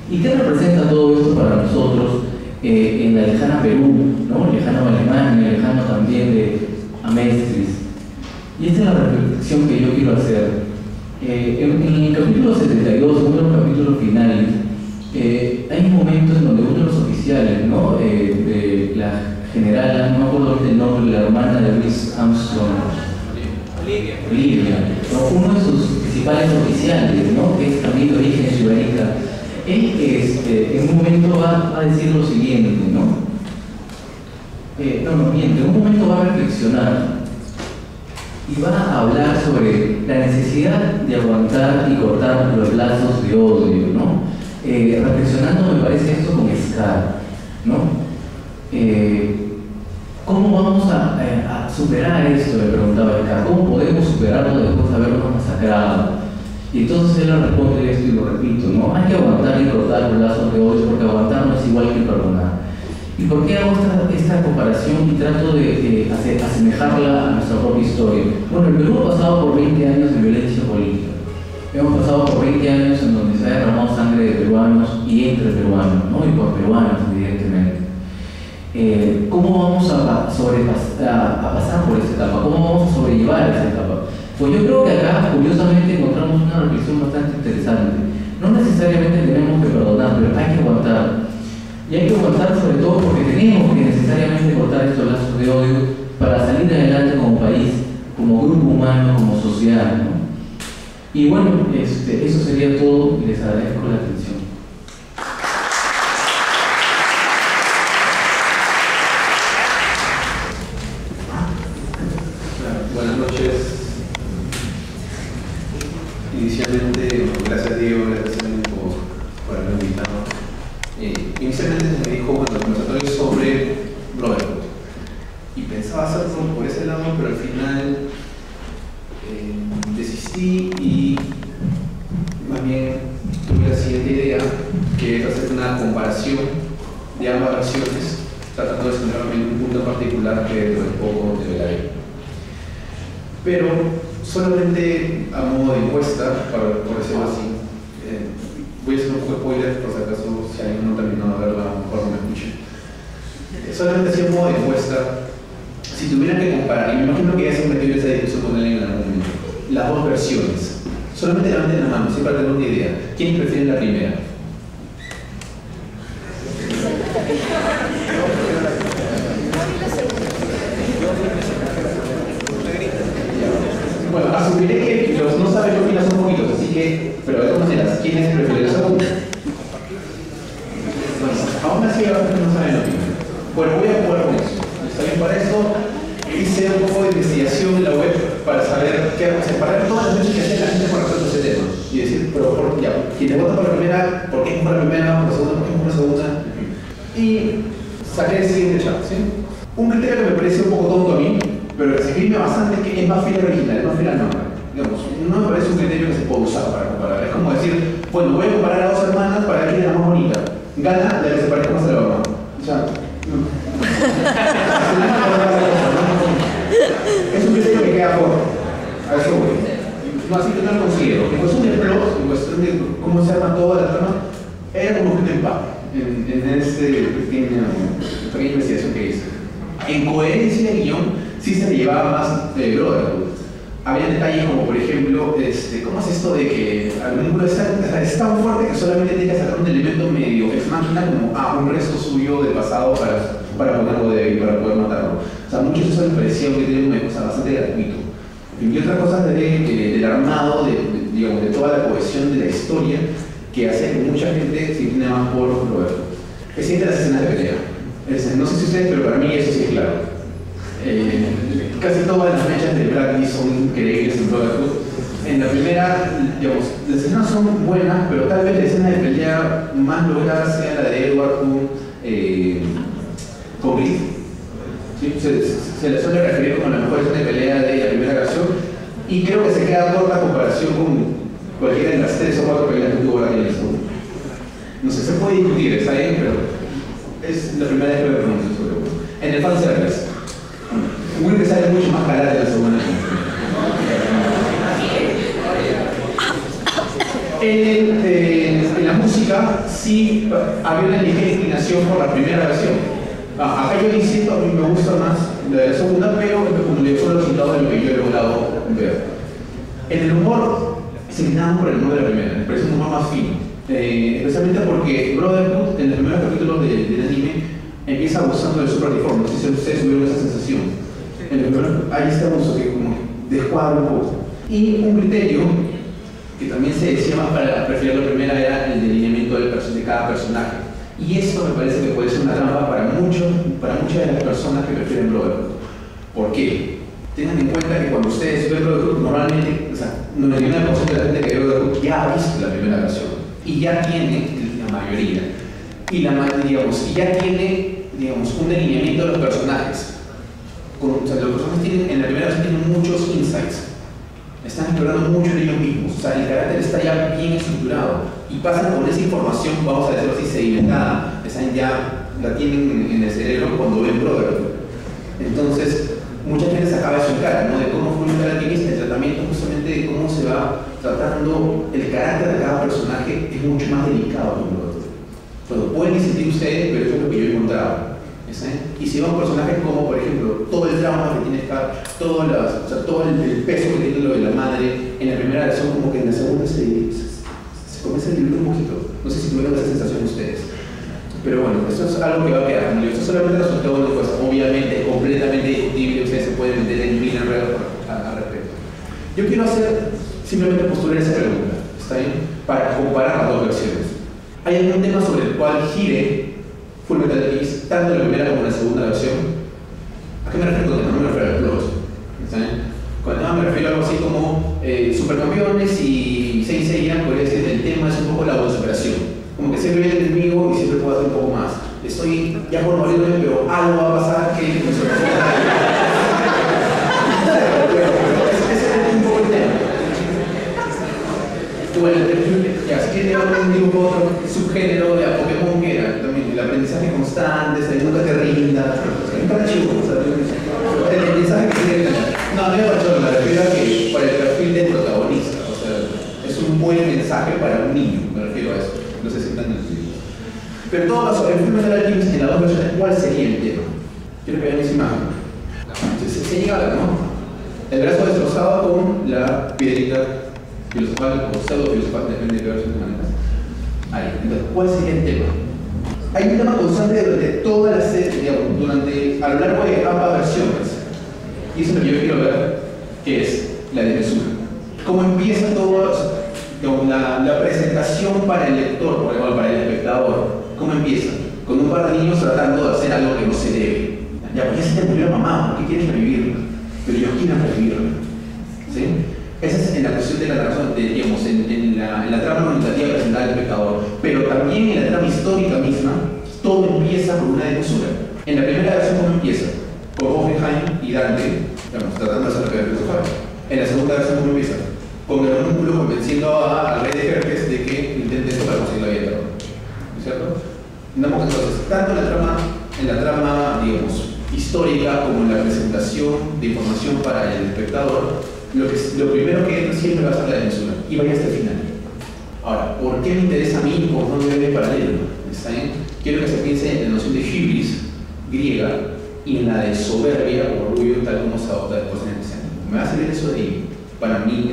¿Y qué representa todo esto para nosotros en la lejana Perú, ¿no? Lejano Alemania, lejano también a Amestris? Y esta es la reflexión que yo quiero hacer. En el capítulo 72, uno de los capítulos finales, hay momentos en donde uno de los oficiales, ¿no? De la generala, no me acuerdo el nombre, la hermana de Louis Armstrong, Olivia, ¿no? Uno de sus principales oficiales, ¿no? Que es también de origen sudanita, él en un momento va a decir lo siguiente, ¿no? En un momento va a reflexionar y va a hablar sobre la necesidad de aguantar y cortar los lazos de odio, ¿no? Reflexionando, me parece esto con Scar, ¿no? ¿Cómo vamos a superar esto? Le preguntaba Scar. ¿Cómo podemos superarlo después de habernos masacrado? Y entonces él le responde esto y lo repito, ¿no? Hay que aguantar y cortar los lazos de odio porque aguantar no es igual que perdonar. ¿Y por qué hago esta comparación y trato de asemejarla a nuestra propia historia? Bueno, el Perú ha pasado por 20 años de violencia política. Hemos pasado por 20 años en donde se ha derramado sangre de peruanos y entre peruanos, ¿no? Y por peruanos, evidentemente. ¿Cómo vamos a pasar por esta etapa? ¿Cómo vamos a sobrellevar esa etapa? Pues yo creo que acá, curiosamente, encontramos una reflexión bastante interesante. No necesariamente tenemos que perdonar, pero hay que aguantar. Y hay que aguantar sobre todo porque tenemos que necesariamente cortar estos lazos de odio para salir adelante como país, como grupo humano, como sociedad, ¿no? Y bueno, eso sería todo y les agradezco la atención. Buenas noches. Inicialmente, gracias Diego, gracias por haberme invitado. Inicialmente se me dijo cuando el conversatorio sobre Brotherhood y pensaba hacerlo por ese lado, pero al final desistí y más bien tuve la siguiente idea, que es hacer una comparación de ambas versiones, tratando de centrarme en un punto particular que dentro de poco develaré. Pero solamente a modo de encuesta, por decirlo así, voy a hacer un poco de spoiler por si acaso, si alguien no ha terminado de verla, a lo mejor no me escuche. Solamente así a modo de encuesta, si tuvieran que comparar, y me imagino que ya se han metido en esa discusión con alguien en algún momento, las dos versiones, solamente levanten la mano, siempre tener una idea. ¿Quién prefiere la primera? Bueno, asumiré que los no saben qué opinan son poquitos, así que, pero de todas maneras, ¿quiénes prefieren la segunda? Bueno, aún así ahora no saben lo mismo. Bueno, voy a jugar con eso. ¿Está bien para eso? Hice un poco de investigación en la web para saber qué hago, separar todas las veces que hace la gente con respecto a ese tema. Y decir, pero ya, quien te vota por la primera, ¿por qué es por la primera? ¿Por la segunda? ¿Por qué es por la segunda? Y saqué el siguiente chart, ¿sí? Un criterio que me parece un poco tonto a mí, pero que se escribe bastante, que es más fiel al original, es más fiel al nombre. Digamos, no me parece un criterio que se pueda usar para comparar. Es como decir, bueno, voy a comparar a dos hermanas para ver quién es la más bonita. Gana la que se parezca más a la mamá. O sea, no. Es un criterio que queda corto. A eso voy. No, así que no lo considero. En cuestión de plot, en cuestión de cómo se arma toda la trama, era como que un empate en esta pequeña investigación que hice. En coherencia de guión, sí se le llevaba más de Brotherhood. Había detalles como, por ejemplo, ¿cómo es esto de que el vínculo es tan fuerte que solamente tiene que sacar un elemento medio ex machina como un resto suyo del pasado para ponerlo débil, para poder matarlo? O sea, mucho eso me parecía que tiene una cosa bastante gratuito. Y otra cosa del armado, digamos, de toda la cohesión de la historia, que hace que mucha gente se incline más por Brotherhood. Que siente las escenas de pelea. No sé si ustedes, pero para mí eso sí es claro. Casi todas las mechas de Bradley son increíbles en Brotherhood. En la primera, digamos, las escenas son buenas, pero tal vez la escena de pelea más lograda sea la de Edward con Griff. ¿Sí? Se le suele referir como la mejor escena de pelea de la primera versión, y creo que se queda corta a comparación con cualquiera de las 3 o 4 peleas que tuvo Bradley en el segundo. No sé, se puede discutir, está bien, pero es la primera vez que lo pronuncio sobre eso. En el fanservice, Will sale mucho más calada de la segunda. En la música música sí había una ligera inclinación por la primera versión. Acá yo insisto, a mí me gusta más la segunda, pero como le fue el resultado de lo que yo he logrado ver. En el humor se inclinaban por el humor de la primera, me parece un humor más fino. Especialmente porque Brotherhood, en el primer capítulo del anime, empieza abusando del super deforme. No sé si ustedes tuvieron esa sensación. En el primer, hay este abuso que como descuadra un poco. Y un criterio que también se decía más para preferir la primera era el delineamiento de cada personaje. Y esto me parece que puede ser una trampa para muchas de las personas que prefieren Brotherhood. ¿Por qué? Tengan en cuenta que cuando ustedes ven Brotherhood, normalmente, o sea, 99% de la gente que ve Brotherhood ya ha visto la primera versión y ya tiene, la mayoría, y ya tiene, digamos, un delineamiento de los personajes. O sea, los personajes tienen, en la primera versión tienen muchos insights. Están explorando mucho en ellos mismos, o sea, el carácter está ya bien estructurado y pasan con esa información, vamos a decirlo así, sedimentada, ya la tienen en el cerebro cuando ven Brotherhood. Entonces, mucha gente se acaba de su cara, ¿no? De cómo fue el alquimista, el tratamiento justamente de cómo se va tratando el carácter de cada personaje es mucho más delicado que Brotherhood. Bueno, pueden sentir ustedes, pero eso es lo que yo he encontrado. Y si van personajes como, por ejemplo, todo el trauma que tiene Scar, todo el peso que tiene lo de la madre, en la primera versión como que en la segunda se comienza a diluir un poquito. No sé si tuvieron esa sensación ustedes. Pero bueno, esto es algo que va a quedar. Esto es solamente el resultado de una encuesta. Obviamente, completamente discutible, ustedes se pueden meter en mil enredos al respecto. Yo quiero hacer simplemente postular esa pregunta, ¿está bien? Para comparar las dos versiones. ¿Hay algún tema sobre el cual gire Fullmetal Alchemist, tanto en la primera como en la segunda versión? ¿A qué me refiero con el tema? No me refiero al plot. ¿Está bien? Con el tema me refiero a algo así como Supercampeones y Saint Seiya, podría decir, el tema es un poco la autosuperación. Como que siempre viene el enemigo y siempre puedo hacer un poco más. Estoy ya por morirme, pero algo va a pasar que me sorprenda. Ese es un poco el tema. Bueno, ya, si quieren un dibujo otro subgénero de Pokémon que era también el aprendizaje constante, nunca te rindas, nunca te chivo, el aprendizaje que tiene. No, me me refiero a que para el perfil del protagonista, o sea, es un buen mensaje para un niño, me refiero a eso. No sé si están entendidos. Pero en todo caso, en Fullmetal Alchemist, en las dos versiones, ¿cuál sería el tema? Quiero que vean esa imagen. Entonces, se llega a ver, ¿no? El brazo destrozado con la piedrita filosofal o pseudo filosofal, depende de qué versión te manejas. Ahí. Entonces, ¿cuál sería el tema? Hay un tema constante durante toda la serie, digamos, a lo largo de ambas versiones. Y eso es lo que yo quiero ver, que es la desmesura. ¿Cómo empieza todo? La presentación para el lector, por ejemplo, para el espectador, ¿cómo empieza? Con un par de niños tratando de hacer algo que no se debe. Ya, pues ya se te murió mamá, ¿por qué quieres revivirla? Pero ellos quieren revivirla. ¿Sí? Esa es en la cuestión de la razón, digamos, en la trama argumentativa presentada al espectador. Pero también en la trama histórica misma, todo empieza con una desmesura. En la primera versión, ¿cómo empieza? Con Hoffenheim y Dante, digamos, tratando de hacer lo que filosofar. En la segunda versión, ¿cómo empieza? Con el homúnculo convenciendo al rey de Jerjes de que intente esto para conseguir la vida eterna. ¿No es cierto? Entonces, tanto en la trama, digamos, histórica como en la presentación de información para el espectador, lo primero que entra siempre va a ser la desmesura y vaya hasta el final. Ahora, ¿por qué me interesa a mí por no ver el paralelo? ¿Está bien? Quiero que se piense en la noción de hybris griega y en la de soberbia o orgullo tal como se adopta después en el cristianismo. Me va a salir eso de ahí, para mí,